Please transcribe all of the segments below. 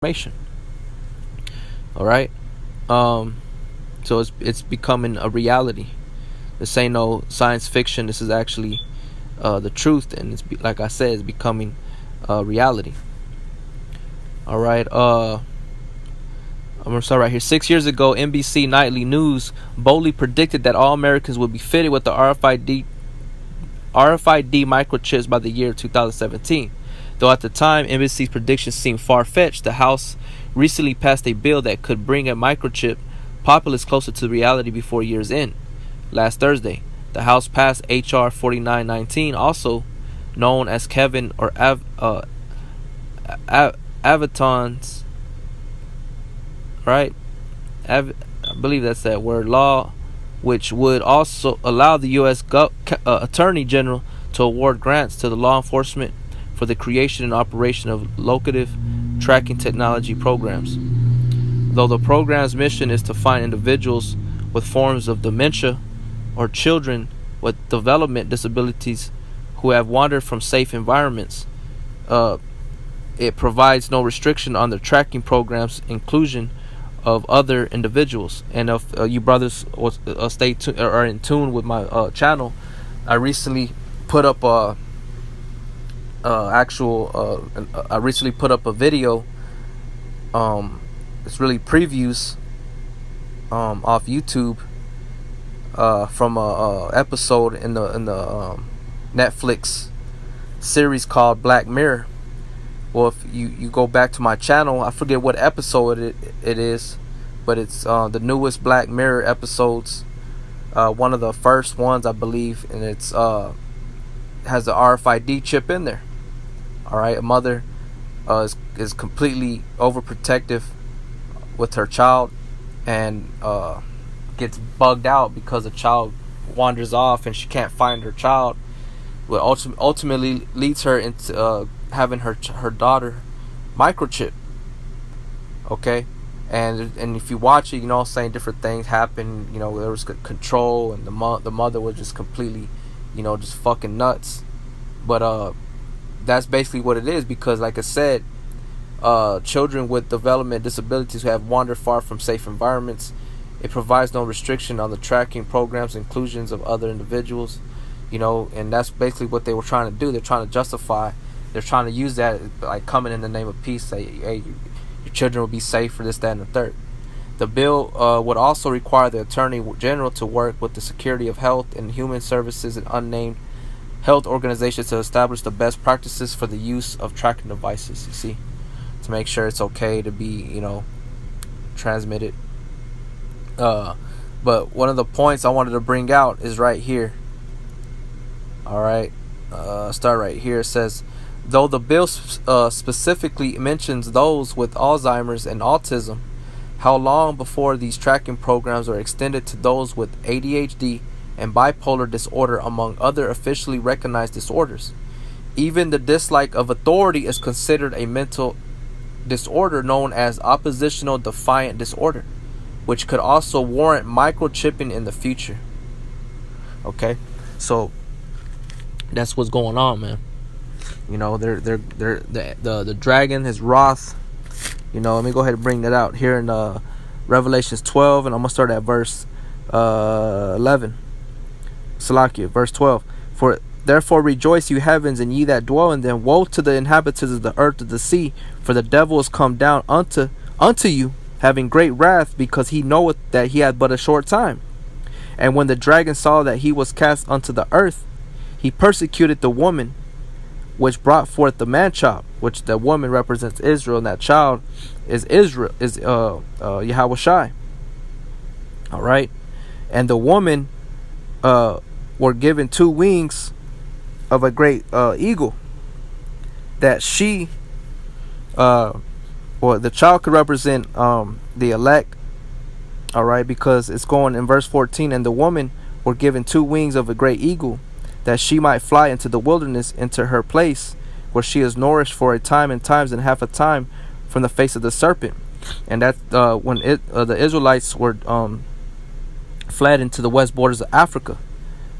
information. All right. So it's becoming a reality. This ain't no science fiction. This is actually the truth, and like I said, it's becoming reality. All right. I'm gonna start right here. 6 years ago, NBC Nightly News boldly predicted that all Americans would be fitted with the RFID microchips by the year 2017. Though at the time NBC's predictions seemed far-fetched, the House recently passed a bill that could bring a microchip populace closer to reality before year's end. Last Thursday, the House passed H.R. 4919, also known as Kevin or Avaton's, right? I believe that's that word, law, which would also allow the U.S. Attorney General to award grants to the law enforcement for the creation and operation of locative tracking technology programs. Though the program's mission is to find individuals with forms of dementia or children with development disabilities who have wandered from safe environments, it provides no restriction on the tracking program's inclusion of other individuals. And if you brothers stay tuned or are in tune with my channel, I recently put up I recently put up a video. It's really previews off YouTube from a episode in the Netflix series called Black Mirror. Well, if you go back to my channel, I forget what episode it is, but it's the newest Black Mirror episodes, one of the first ones, I believe, and it's has the RFID chip in there. All right, a mother is completely overprotective with her child, and gets bugged out because the child wanders off and she can't find her child. What ultimately leads her into having her daughter microchip. Okay, and if you watch it, saying different things happen. There was control, and the mother was just completely, just fucking nuts. But that's basically what it is, because like I said, children with development disabilities who have wandered far from safe environments, it provides no restriction on the tracking program's inclusions of other individuals. And that's basically what they were trying to do. They're trying to justify. They're trying to use that, like, coming in the name of peace. Say, hey, your children will be safe for this, that, and the third. The bill would also require the Attorney General to work with the Secretary of Health and Human Services and unnamed health organizations to establish the best practices for the use of tracking devices. You see, to make sure it's okay to be, transmitted. But one of the points I wanted to bring out is right here. All right, start right here. It says, though the bill specifically mentions those with Alzheimer's and autism, how long before these tracking programs are extended to those with ADHD and bipolar disorder, among other officially recognized disorders? Even the dislike of authority is considered a mental disorder known as oppositional defiant disorder, which could also warrant microchipping in the future. Okay, so that's what's going on, man. The dragon is wrath. Let me go ahead and bring that out here in Revelations 12, and I'm gonna start at verse 11. Salakia, verse 12. For therefore rejoice, you heavens, and ye that dwell in them. Woe to the inhabitants of the earth, of the sea, for the devil is come down unto you, having great wrath, because he knoweth that he hath but a short time. And when the dragon saw that he was cast unto the earth, he persecuted the woman which brought forth the man child, which the woman represents Israel, and that child is Yahweh Shai. All right, and the woman were given 2 wings of a great eagle, that she or the child could represent the elect. All right, because it's going in verse 14, and the woman were given 2 wings of a great eagle, that she might fly into the wilderness, into her place where she is nourished for a time and times and half a time from the face of the serpent. And that when the Israelites were fled into the west borders of Africa,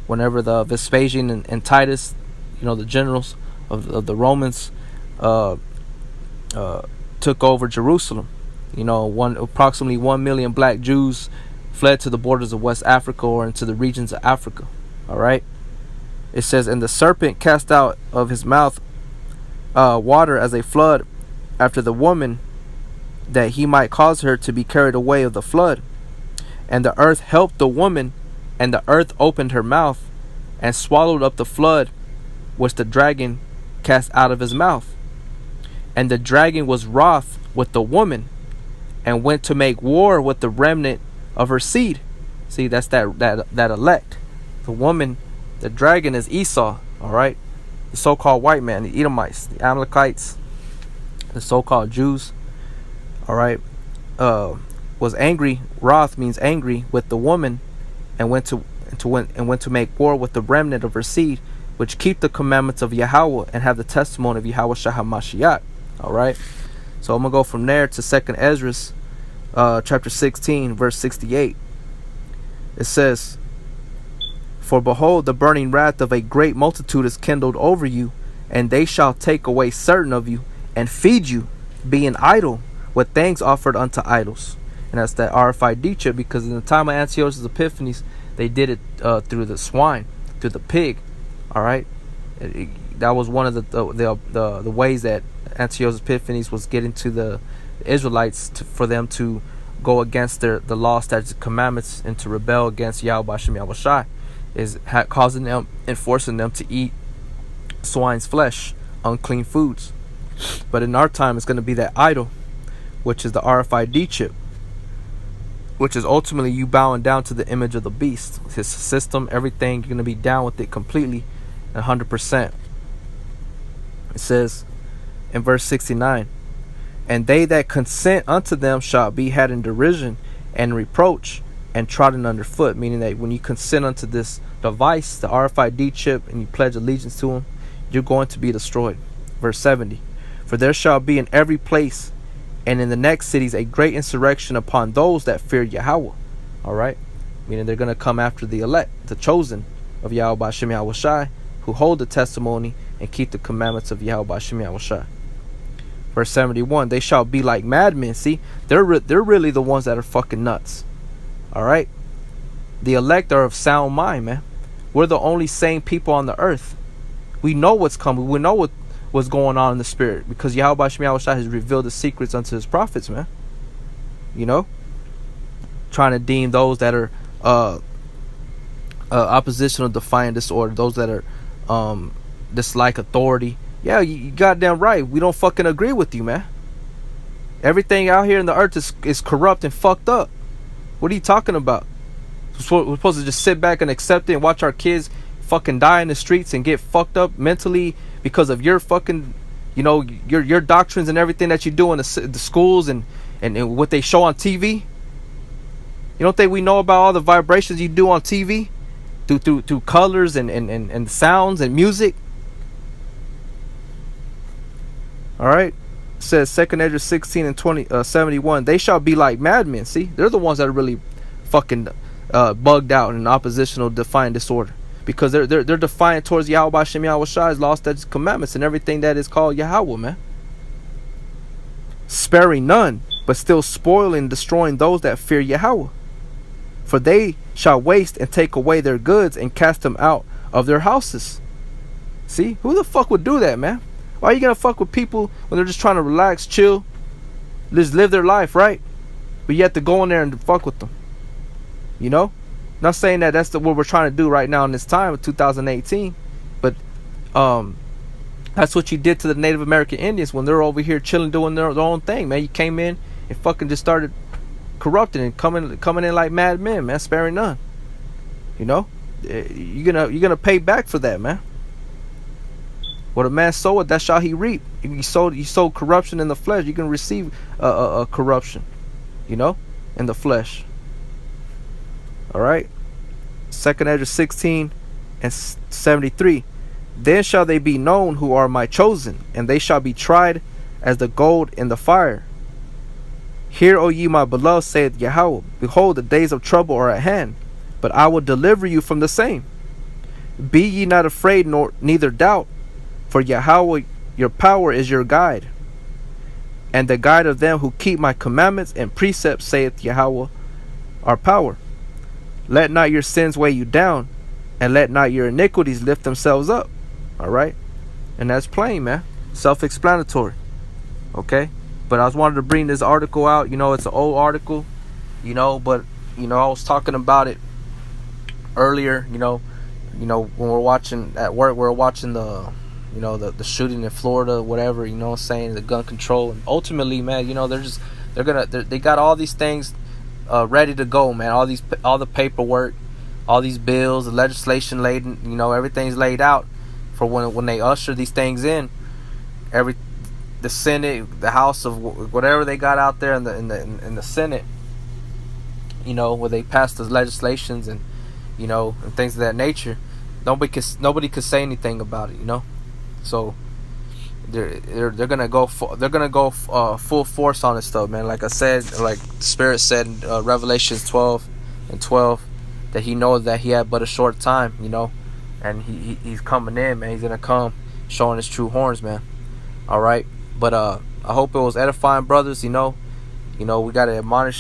whenever the Vespasian and Titus, the generals of the Romans, took took over Jerusalem. Approximately 1 million black Jews fled to the borders of West Africa or into the regions of Africa. All right. It says, and the serpent cast out of his mouth water as a flood after the woman, that he might cause her to be carried away of the flood. And the earth helped the woman, and the earth opened her mouth and swallowed up the flood which the dragon cast out of his mouth. And the dragon was wroth with the woman, and went to make war with the remnant of her seed. See, that's that elect. The woman, the dragon, is Esau. All right, the so-called white man, the Edomites, the Amalekites, the so-called Jews. All right, was angry. Wrath means angry with the woman, and went to make war with the remnant of her seed, which keep the commandments of Yahweh and have the testimony of Yahweh Shah HaMashiach. All right, so I'm gonna go from there to 2nd Ezra, chapter 16, verse 68. It says, for behold, the burning wrath of a great multitude is kindled over you, and they shall take away certain of you, and feed you, being idle, with things offered unto idols. And that's that RFID chip, because in the time of Antiochus Epiphanes, they did it through the swine, through the pig. All right, that was one of the ways that Antiochus Epiphanes was getting to the Israelites for them to go against the law, statutes, and commandments, and to rebel against Yahweh Hashem Yahweh Shai, is causing them and forcing them to eat swine's flesh, unclean foods. But in our time, it's going to be that idol, which is the RFID chip, which is ultimately you bowing down to the image of the beast, his system, everything. You're going to be down with it completely, 100%. It says in verse 69, and they that consent unto them shall be had in derision and reproach and trodden underfoot. Meaning that when you consent unto this device, the RFID chip, and you pledge allegiance to him, you're going to be destroyed. Verse 70, for there shall be in every place and in the next cities a great insurrection upon those that fear Yahweh. All right, meaning they're going to come after the elect, the chosen of Yahweh Hashem Yahweh Shai, who hold the testimony and keep the commandments of Yahweh Hashem Yahweh Shai. Verse 71, they shall be like madmen. See, they're really the ones that are fucking nuts. All right, the elect are of sound mind, man. We're the only sane people on the earth. We know what's coming. We know what's going on in the spirit, because Yahweh Hashem Yahweh Shai has revealed the secrets unto his prophets, man. Trying to deem those that are oppositional, defiant, disorder, those that are dislike authority. Yeah, you goddamn right. We don't fucking agree with you, man. Everything out here in the earth is corrupt and fucked up. What are you talking about? We're supposed to just sit back and accept it and watch our kids fucking die in the streets and get fucked up mentally because of your fucking, your doctrines and everything that you do in the schools and what they show on TV. You don't think we know about all the vibrations you do on TV through colors and sounds and music? All right, it says 2nd Ezra 16 and 71. They shall be like madmen. See, they're the ones that are really fucking bugged out and oppositional, defiant, disorder, because they're defiant towards Yahweh Hashem Yahweh Shai's law, statutes, commandments, and everything that is called Yahweh, man. Sparing none, but still spoiling and destroying those that fear Yahweh. For they shall waste and take away their goods and cast them out of their houses. See, who the fuck would do that, man? Why are you gonna fuck with people when they're just trying to relax, chill, just live their life, right? But you have to go in there and fuck with them. Not saying that that's what we're trying to do right now in this time of 2018, but that's what you did to the Native American Indians when they're over here chilling, doing their own thing, man. You came in and fucking just started corrupting and coming in like madmen, man, sparing none. You're gonna pay back for that, man. What a man soweth, that shall he reap. If you sow corruption in the flesh, you can receive a corruption, in the flesh. All right. 2nd Ezra 16 and 73. Then shall they be known who are my chosen, and they shall be tried as the gold in the fire. Hear, O ye my beloved, saith Yahweh, behold, the days of trouble are at hand, but I will deliver you from the same. Be ye not afraid, neither doubt, for Yahweh your power is your guide. and the guide of them who keep my commandments and precepts, saith Yahweh our power. Let not your sins weigh you down, and let not your iniquities lift themselves up. All right, and that's plain, man. Self-explanatory. Okay, but I was wanted to bring this article out. It's an old article, but I was talking about it earlier. When we're watching at work, we're watching the the shooting in Florida, whatever. What I'm saying, the gun control, and ultimately, man, they got all these things ready to go, man. All the paperwork, all these bills, the legislation laid, everything's laid out for when they usher these things in. The Senate, the House of whatever they got out there in the Senate, where they pass those legislations and and things of that nature. Nobody could say anything about it, So they're gonna go full force on this stuff, man. Like I said, like the Spirit said in Revelations 12:12, that He knows that He had but a short time, and he's coming in, man. He's gonna come showing His true horns, man. All right, but I hope it was edifying, brothers. We gotta admonish